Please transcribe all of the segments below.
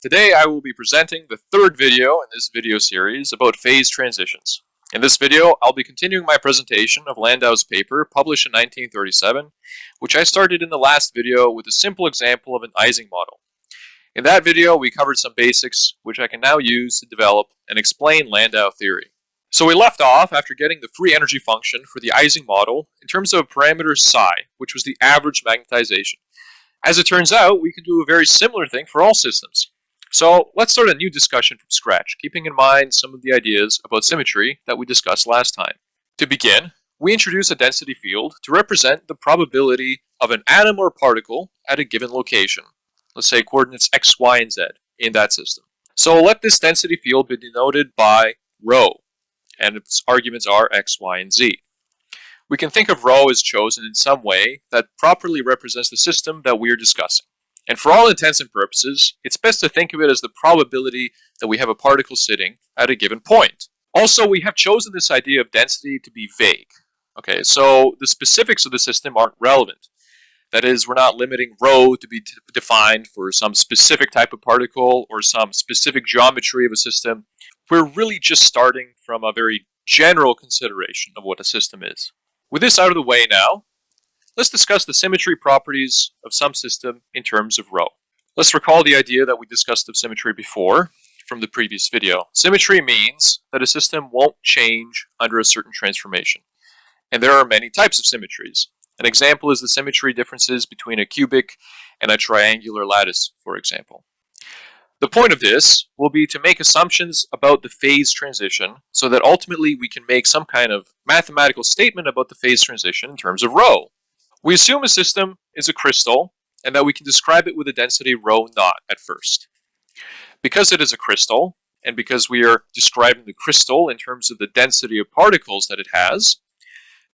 Today I will be presenting the third video in this video series about phase transitions. In this video, I'll be continuing my presentation of Landau's paper published in 1937, which I started in the last video with a simple example of an Ising model. In that video, we covered some basics, which I can now use to develop and explain Landau theory. So we left off after getting the free energy function for the Ising model in terms of a parameter psi, which was the average magnetization. As it turns out, we can do a very similar thing for all systems. So let's start a new discussion from scratch, keeping in mind some of the ideas about symmetry that we discussed last time. To begin, we introduce a density field to represent the probability of an atom or particle at a given location. Let's say coordinates x, y, and z in that system. So let this density field be denoted by rho, and its arguments are x, y, and z. We can think of rho as chosen in some way that properly represents the system that we are discussing. And for all intents and purposes, it's best to think of it as the probability that we have a particle sitting at a given point. Also, we have chosen this idea of density to be vague. Okay, so the specifics of the system aren't relevant. That is, we're not limiting rho to be defined for some specific type of particle or some specific geometry of a system. We're really just starting from a very general consideration of what a system is. With this out of the way now, let's discuss the symmetry properties of some system in terms of rho. Let's recall the idea that we discussed of symmetry before from the previous video. Symmetry means that a system won't change under a certain transformation. And there are many types of symmetries. An example is the symmetry differences between a cubic and a triangular lattice, for example. The point of this will be to make assumptions about the phase transition so that ultimately we can make some kind of mathematical statement about the phase transition in terms of rho. We assume a system is a crystal and that we can describe it with a density rho naught at first. Because it is a crystal, and because we are describing the crystal in terms of the density of particles that it has,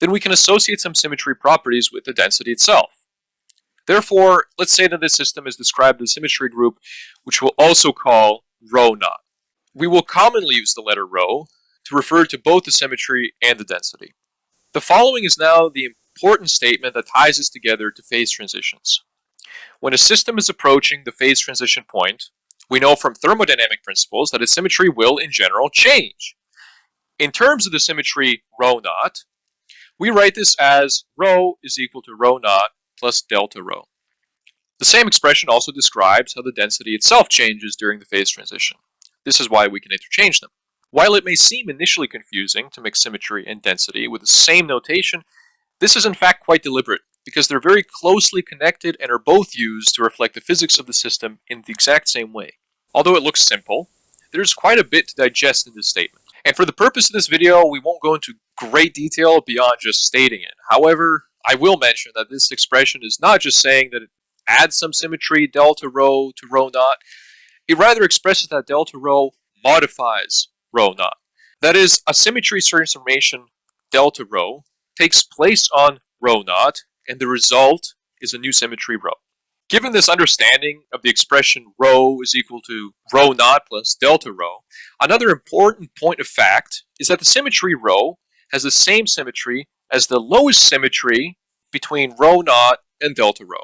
then we can associate some symmetry properties with the density itself. Therefore, let's say that this system is described as a symmetry group, which we'll also call rho naught. We will commonly use the letter rho to refer to both the symmetry and the density. The following is now the important statement that ties us together to phase transitions. When a system is approaching the phase transition point, we know from thermodynamic principles that its symmetry will, in general, change. In terms of the symmetry rho naught, we write this as rho is equal to rho naught plus delta rho. The same expression also describes how the density itself changes during the phase transition. This is why we can interchange them. While it may seem initially confusing to mix symmetry and density with the same notation, this is in fact quite deliberate, because they're very closely connected and are both used to reflect the physics of the system in the exact same way. Although it looks simple, there's quite a bit to digest in this statement. And for the purpose of this video, we won't go into great detail beyond just stating it. However, I will mention that this expression is not just saying that it adds some symmetry delta rho to rho naught. It rather expresses that delta rho modifies rho naught. That is, a symmetry transformation delta rho takes place on rho naught, and the result is a new symmetry rho. Given this understanding of the expression rho is equal to rho naught plus delta rho, another important point of fact is that the symmetry rho has the same symmetry as the lowest symmetry between rho naught and delta rho.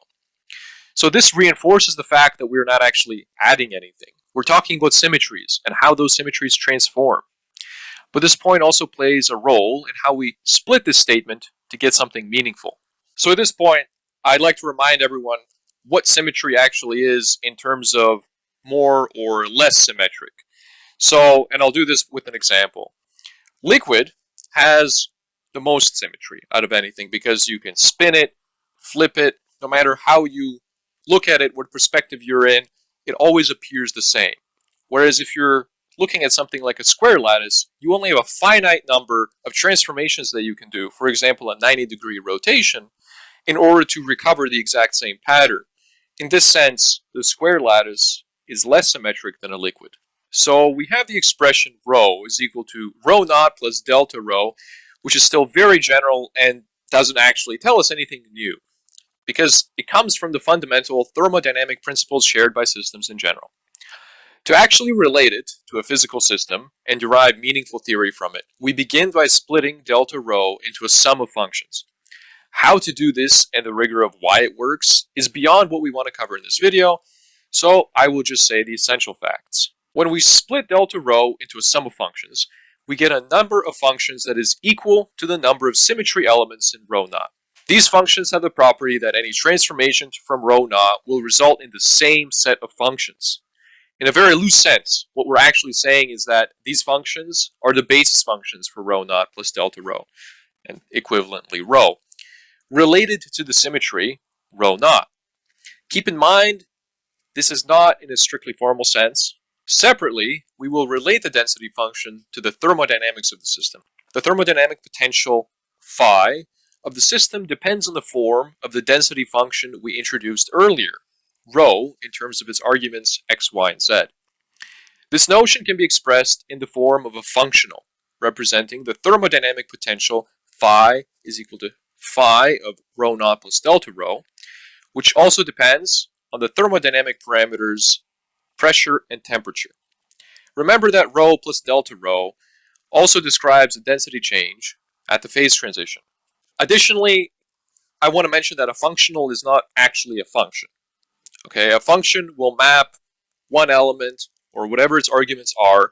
So this reinforces the fact that we're not actually adding anything. We're talking about symmetries and how those symmetries transform. But this point also plays a role in how we split this statement to get something meaningful. So at this point, I'd like to remind everyone what symmetry actually is in terms of more or less symmetric. So, and I'll do this with an example. Liquid has the most symmetry out of anything because you can spin it, flip it, no matter how you look at it, what perspective you're in, it always appears the same. Whereas if you're looking at something like a square lattice, you only have a finite number of transformations that you can do, for example, a 90-degree rotation, in order to recover the exact same pattern. In this sense, the square lattice is less symmetric than a liquid. So we have the expression rho is equal to rho naught plus delta rho, which is still very general and doesn't actually tell us anything new, because it comes from the fundamental thermodynamic principles shared by systems in general. To actually relate it to a physical system and derive meaningful theory from it, we begin by splitting delta rho into a sum of functions. How to do this and the rigor of why it works is beyond what we want to cover in this video, So I will just say the essential facts. When we split delta rho into a sum of functions, we get a number of functions that is equal to the number of symmetry elements in rho naught. These functions have the property that any transformation from rho naught will result in the same set of functions. In a very loose sense, what we're actually saying is that these functions are the basis functions for rho naught plus delta rho, and equivalently rho, related to the symmetry rho naught. Keep in mind, this is not in a strictly formal sense. Separately, we will relate the density function to the thermodynamics of the system. The thermodynamic potential phi of the system depends on the form of the density function we introduced earlier, rho, in terms of its arguments x, y, and z. This notion can be expressed in the form of a functional, representing the thermodynamic potential phi is equal to phi of rho naught plus delta rho, which also depends on the thermodynamic parameters pressure and temperature. Remember that rho plus delta rho also describes the density change at the phase transition. Additionally, I want to mention that a functional is not actually a function. Okay, a function will map one element or whatever its arguments are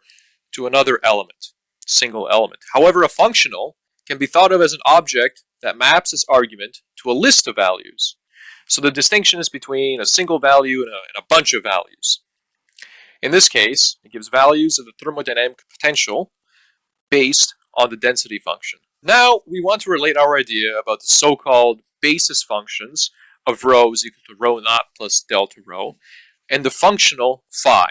to another element, single element. However, a functional can be thought of as an object that maps its argument to a list of values. So the distinction is between a single value and a bunch of values. In this case, it gives values of the thermodynamic potential based on the density function. Now, we want to relate our idea about the so-called basis functions of rho is equal to rho naught plus delta rho and the functional phi.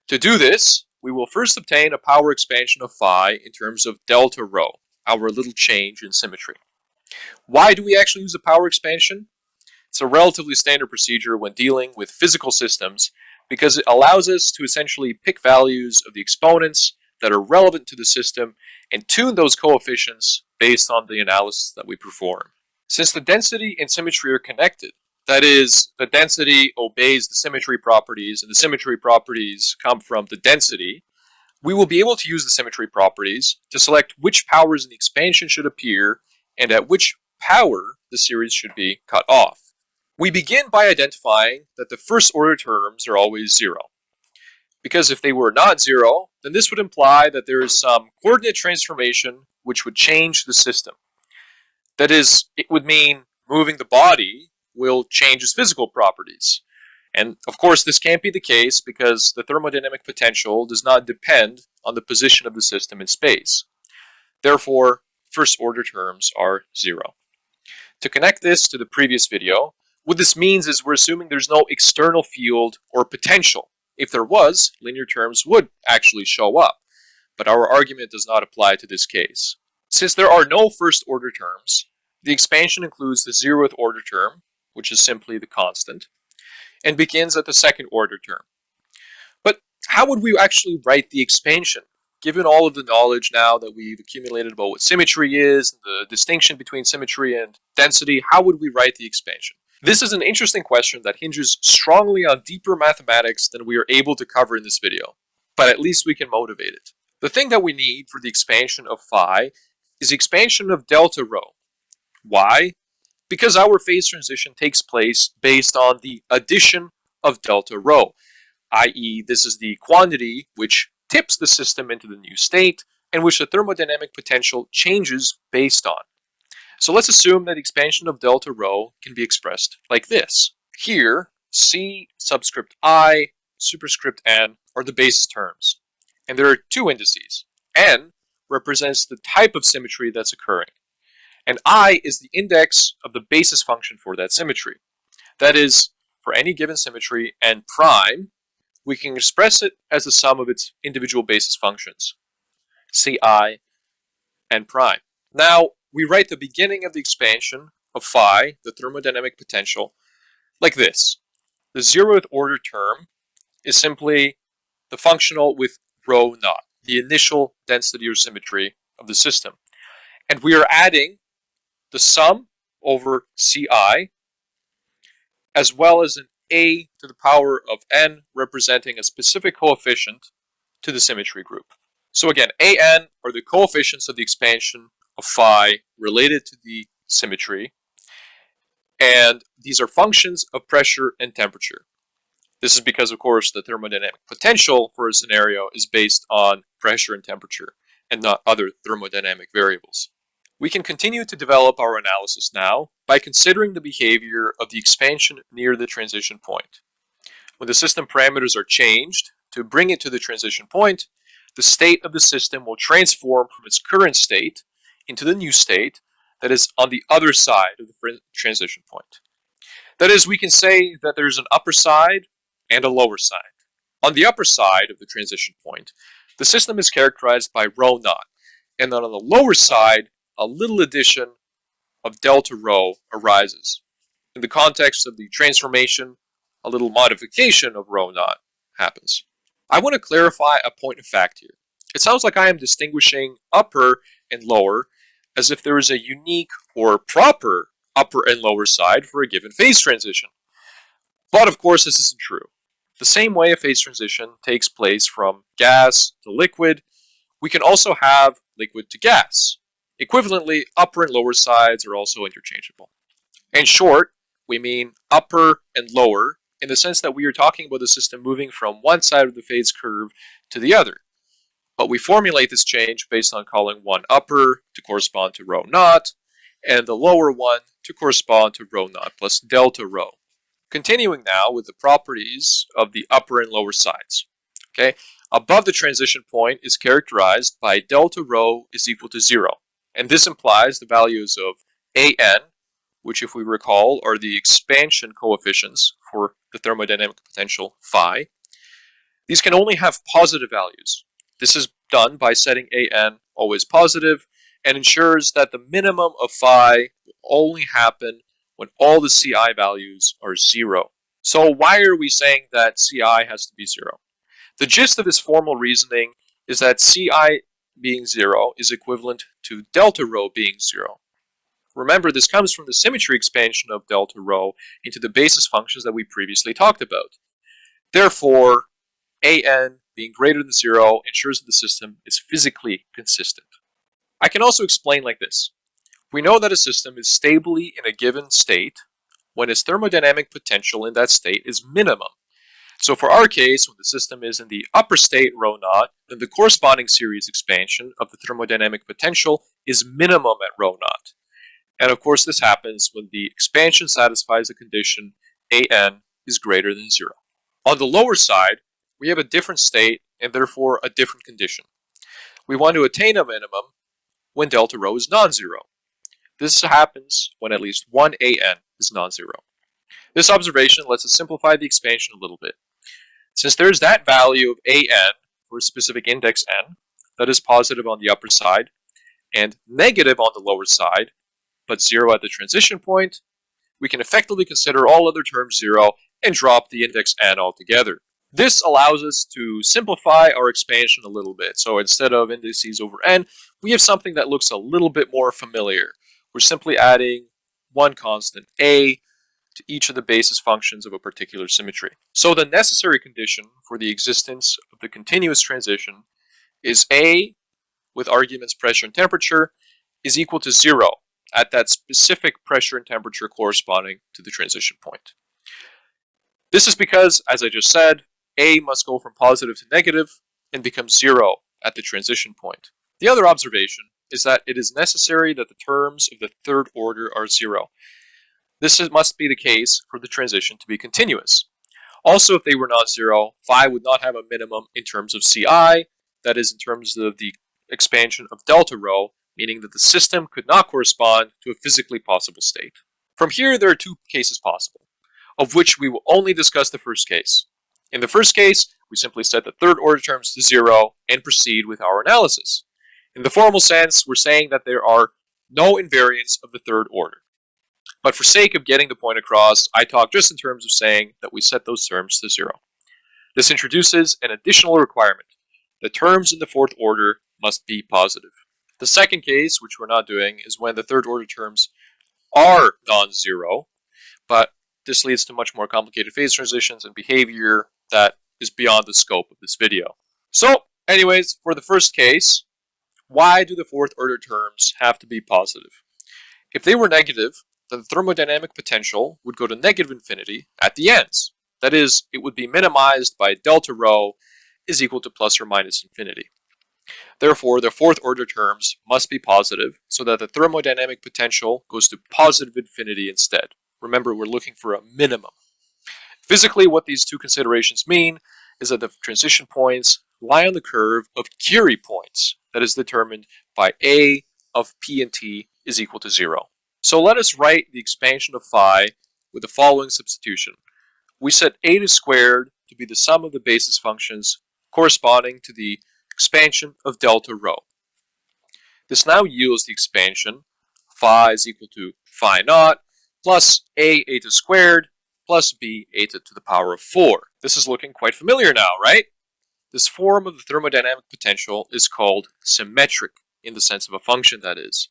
To do this, we will first obtain a power expansion of phi in terms of delta rho, our little change in symmetry. Why do we actually use a power expansion? It's a relatively standard procedure when dealing with physical systems because it allows us to essentially pick values of the exponents that are relevant to the system and tune those coefficients based on the analysis that we perform. Since the density and symmetry are connected, that is, the density obeys the symmetry properties and the symmetry properties come from the density, we will be able to use the symmetry properties to select which powers in the expansion should appear and at which power the series should be cut off. We begin by identifying that the first order terms are always zero. Because if they were not zero, then this would imply that there is some coordinate transformation which would change the system. That is, it would mean moving the body will change its physical properties. And of course, this can't be the case because the thermodynamic potential does not depend on the position of the system in space. Therefore, first order terms are zero. To connect this to the previous video, what this means is we're assuming there's no external field or potential. If there was, linear terms would actually show up, but our argument does not apply to this case. Since there are no first order terms, the expansion includes the 0th order term, which is simply the constant, and begins at the second order term. But how would we actually write the expansion? Given all of the knowledge now that we've accumulated about what symmetry is, the distinction between symmetry and density, how would we write the expansion? This is an interesting question that hinges strongly on deeper mathematics than we are able to cover in this video, but at least we can motivate it. The thing that we need for the expansion of phi is the expansion of delta rho. Why? Because our phase transition takes place based on the addition of delta rho, i.e. this is the quantity which tips the system into the new state and which the thermodynamic potential changes based on. So let's assume that the expansion of delta rho can be expressed like this. Here, C subscript I, superscript n are the basis terms. And there are two indices. N represents the type of symmetry that's occurring. And I is the index of the basis function for that symmetry. That is, for any given symmetry n prime, we can express it as the sum of its individual basis functions, Ci n prime. Now, we write the beginning of the expansion of phi, the thermodynamic potential, like this. The 0th order term is simply the functional with rho naught, the initial density or symmetry of the system. And we are adding the sum over Ci as well as an a to the power of n representing a specific coefficient to the symmetry group. So again, an are the coefficients of the expansion of phi related to the symmetry, and these are functions of pressure and temperature. This is because, of course, the thermodynamic potential for a scenario is based on pressure and temperature, and not other thermodynamic variables. We can continue to develop our analysis now by considering the behavior of the expansion near the transition point. When the system parameters are changed to bring it to the transition point, the state of the system will transform from its current state into the new state that is on the other side of the transition point. That is, we can say that there's an upper side and a lower side. On the upper side of the transition point, the system is characterized by rho naught, and then on the lower side, a little addition of delta rho arises. In the context of the transformation, a little modification of rho naught happens. I want to clarify a point of fact here. It sounds like I am distinguishing upper and lower as if there is a unique or proper upper and lower side for a given phase transition. But of course this isn't true. The same way a phase transition takes place from gas to liquid, we can also have liquid to gas. Equivalently, upper and lower sides are also interchangeable. In short, we mean upper and lower in the sense that we are talking about the system moving from one side of the phase curve to the other. But we formulate this change based on calling one upper to correspond to rho naught, and the lower one to correspond to rho naught plus delta rho. Continuing now with the properties of the upper and lower sides. Okay, above the transition point is characterized by delta rho is equal to 0. And this implies the values of An, which if we recall are the expansion coefficients for the thermodynamic potential phi. These can only have positive values. This is done by setting An always positive and ensures that the minimum of phi will only happen when all the Ci values are 0. So why are we saying that Ci has to be 0? The gist of this formal reasoning is that Ci being 0 is equivalent to delta rho being 0. Remember, this comes from the symmetry expansion of delta rho into the basis functions that we previously talked about. Therefore, An being greater than 0 ensures that the system is physically consistent. I can also explain like this. We know that a system is stably in a given state when its thermodynamic potential in that state is minimum. So for our case, when the system is in the upper state rho naught, then the corresponding series expansion of the thermodynamic potential is minimum at rho naught. And of course this happens when the expansion satisfies the condition An is greater than 0. On the lower side, we have a different state and therefore a different condition. We want to attain a minimum when delta rho is non-zero. This happens when at least one An is non-zero. This observation lets us simplify the expansion a little bit. Since there's that value of An for a specific index n that is positive on the upper side and negative on the lower side, but 0 at the transition point, we can effectively consider all other terms 0 and drop the index n altogether. This allows us to simplify our expansion a little bit. So instead of indices over n, we have something that looks a little bit more familiar. We're simply adding one constant, a, to each of the basis functions of a particular symmetry. So the necessary condition for the existence of the continuous transition is a, with arguments pressure and temperature, is equal to 0 at that specific pressure and temperature corresponding to the transition point. This is because, as I just said, a must go from positive to negative and become 0 at the transition point. The other observation is that it is necessary that the terms of the third order are 0. This must be the case for the transition to be continuous. Also, if they were not 0, phi would not have a minimum in terms of Ci, that is in terms of the expansion of delta rho, meaning that the system could not correspond to a physically possible state. From here, there are two cases possible, of which we will only discuss the first case. In the first case, we simply set the third order terms to 0 and proceed with our analysis. In the formal sense, we're saying that there are no invariants of the third order. But for sake of getting the point across, I talk just in terms of saying that we set those terms to 0. This introduces an additional requirement. The terms in the fourth order must be positive. The second case, which we're not doing, is when the third order terms are non-zero, but this leads to much more complicated phase transitions and behavior that is beyond the scope of this video. So, anyways, for the first case, why do the fourth order terms have to be positive? If they were negative, then the thermodynamic potential would go to negative infinity at the ends. That is, it would be minimized by delta rho is equal to plus or minus infinity. Therefore, the fourth order terms must be positive so that the thermodynamic potential goes to positive infinity instead. Remember, we're looking for a minimum. Physically, what these two considerations mean is that the transition points lie on the curve of Curie points that is determined by A of P and T is equal to 0. So let us write the expansion of phi with the following substitution. We set eta squared to be the sum of the basis functions corresponding to the expansion of delta rho. This now yields the expansion phi is equal to phi naught plus A eta squared plus B eta to the power of 4. This is looking quite familiar now, right? This form of the thermodynamic potential is called symmetric in the sense of a function, that is.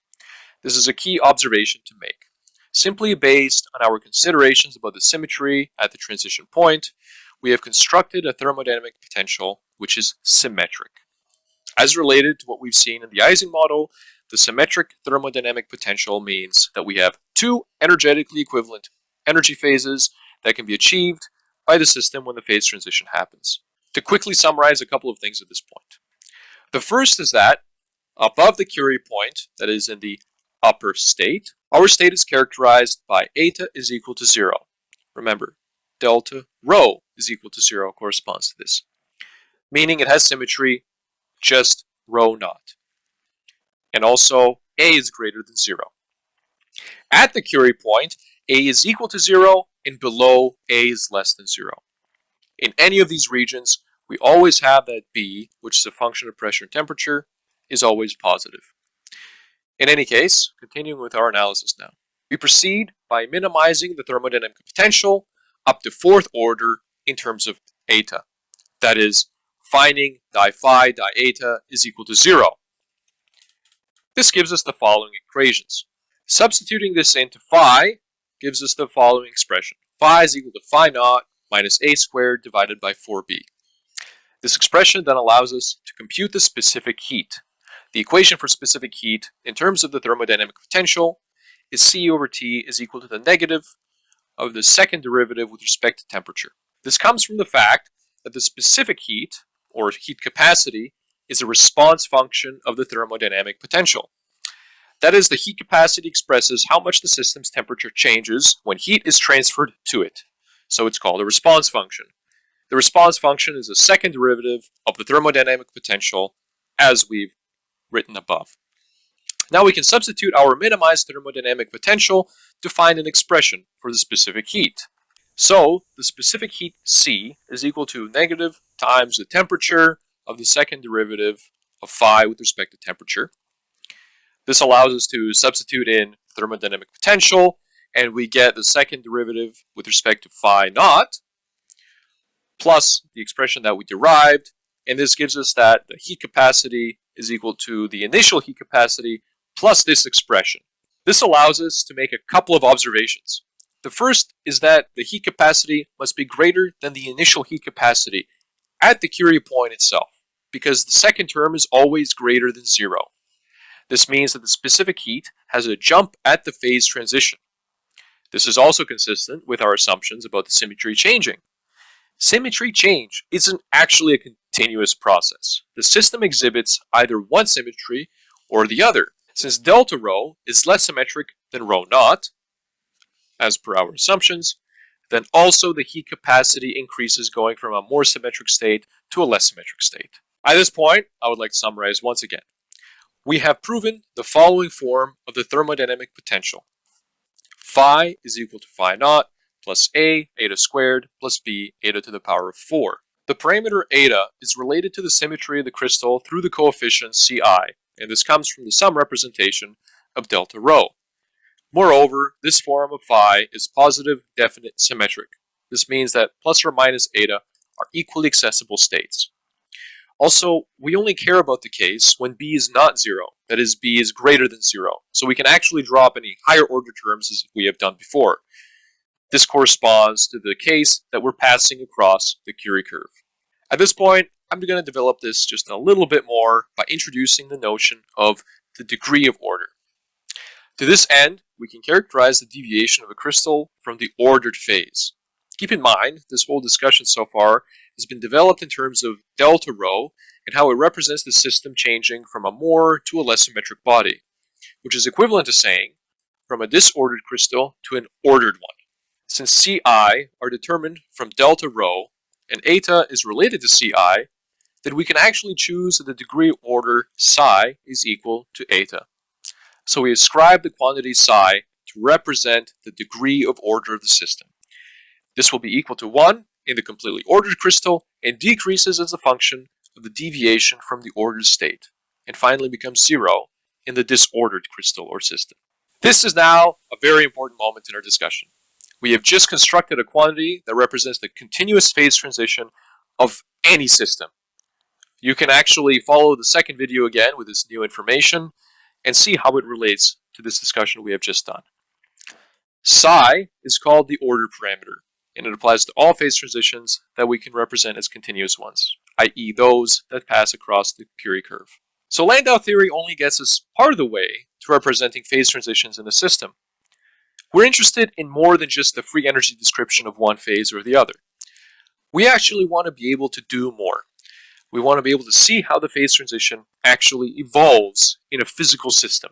This is a key observation to make. Simply based on our considerations about the symmetry at the transition point, we have constructed a thermodynamic potential which is symmetric. As related to what we've seen in the Ising model, the symmetric thermodynamic potential means that we have two energetically equivalent energy phases that can be achieved by the system when the phase transition happens. To quickly summarize a couple of things at this point. The first is that above the Curie point, that is in the upper state, our state is characterized by eta is equal to 0. Remember, delta rho is equal to 0 corresponds to this, meaning it has symmetry, just rho naught. And also, A is greater than 0. At the Curie point, A is equal to 0, and below, A is less than 0. In any of these regions, we always have that B, which is a function of pressure and temperature, is always positive. In any case, continuing with our analysis now, we proceed by minimizing the thermodynamic potential up to fourth order in terms of eta. That is, finding di phi di eta is equal to 0. This gives us the following equations. Substituting this into phi gives us the following expression. Phi is equal to phi naught minus a squared divided by 4b. This expression then allows us to compute the specific heat. The equation for specific heat in terms of the thermodynamic potential is C over T is equal to the negative of the second derivative with respect to temperature. This comes from the fact that the specific heat, or heat capacity, is a response function of the thermodynamic potential. That is, the heat capacity expresses how much the system's temperature changes when heat is transferred to it. So it's called a response function. The response function is a second derivative of the thermodynamic potential, as we've written above. Now we can substitute our minimized thermodynamic potential to find an expression for the specific heat. So the specific heat C is equal to negative times the temperature of the second derivative of phi with respect to temperature. This allows us to substitute in thermodynamic potential, and we get the second derivative with respect to phi naught, plus the expression that we derived, and this gives us that the heat capacity is equal to the initial heat capacity plus this expression. This allows us to make a couple of observations. The first is that the heat capacity must be greater than the initial heat capacity at the Curie point itself, because the second term is always greater than 0. This means that the specific heat has a jump at the phase transition. This is also consistent with our assumptions about the symmetry changing. Symmetry change isn't actually a continuous process. The system exhibits either one symmetry or the other. Since delta rho is less symmetric than rho naught, as per our assumptions, then also the heat capacity increases going from a more symmetric state to a less symmetric state. At this point, I would like to summarize once again. We have proven the following form of the thermodynamic potential. Phi is equal to phi naught plus A eta squared plus B eta to the power of 4. The parameter eta is related to the symmetry of the crystal through the coefficient Ci, and this comes from the sum representation of delta rho. Moreover, this form of phi is positive, definite, symmetric. This means that plus or minus eta are equally accessible states. Also, we only care about the case when B is not 0, that is, B is greater than 0, so we can actually drop any higher order terms as we have done before. This corresponds to the case that we're passing across the Curie curve. At this point, I'm going to develop this just a little bit more by introducing the notion of the degree of order. To this end, we can characterize the deviation of a crystal from the ordered phase. Keep in mind, this whole discussion so far has been developed in terms of delta rho and how it represents the system changing from a more to a less symmetric body, which is equivalent to saying from a disordered crystal to an ordered one. Since Ci are determined from delta rho and eta is related to Ci, then we can actually choose that the degree of order psi is equal to eta. So we ascribe the quantity psi to represent the degree of order of the system. This will be equal to 1 in the completely ordered crystal and decreases as a function of the deviation from the ordered state, and finally becomes 0 in the disordered crystal or system. This is now a very important moment in our discussion. We have just constructed a quantity that represents the continuous phase transition of any system. You can actually follow the second video again with this new information and see how it relates to this discussion we have just done. Psi is called the order parameter, and it applies to all phase transitions that we can represent as continuous ones, i.e. those that pass across the Curie curve. So Landau theory only gets us part of the way to representing phase transitions in the system. We're interested in more than just the free energy description of one phase or the other. We actually want to be able to do more. We want to be able to see how the phase transition actually evolves in a physical system.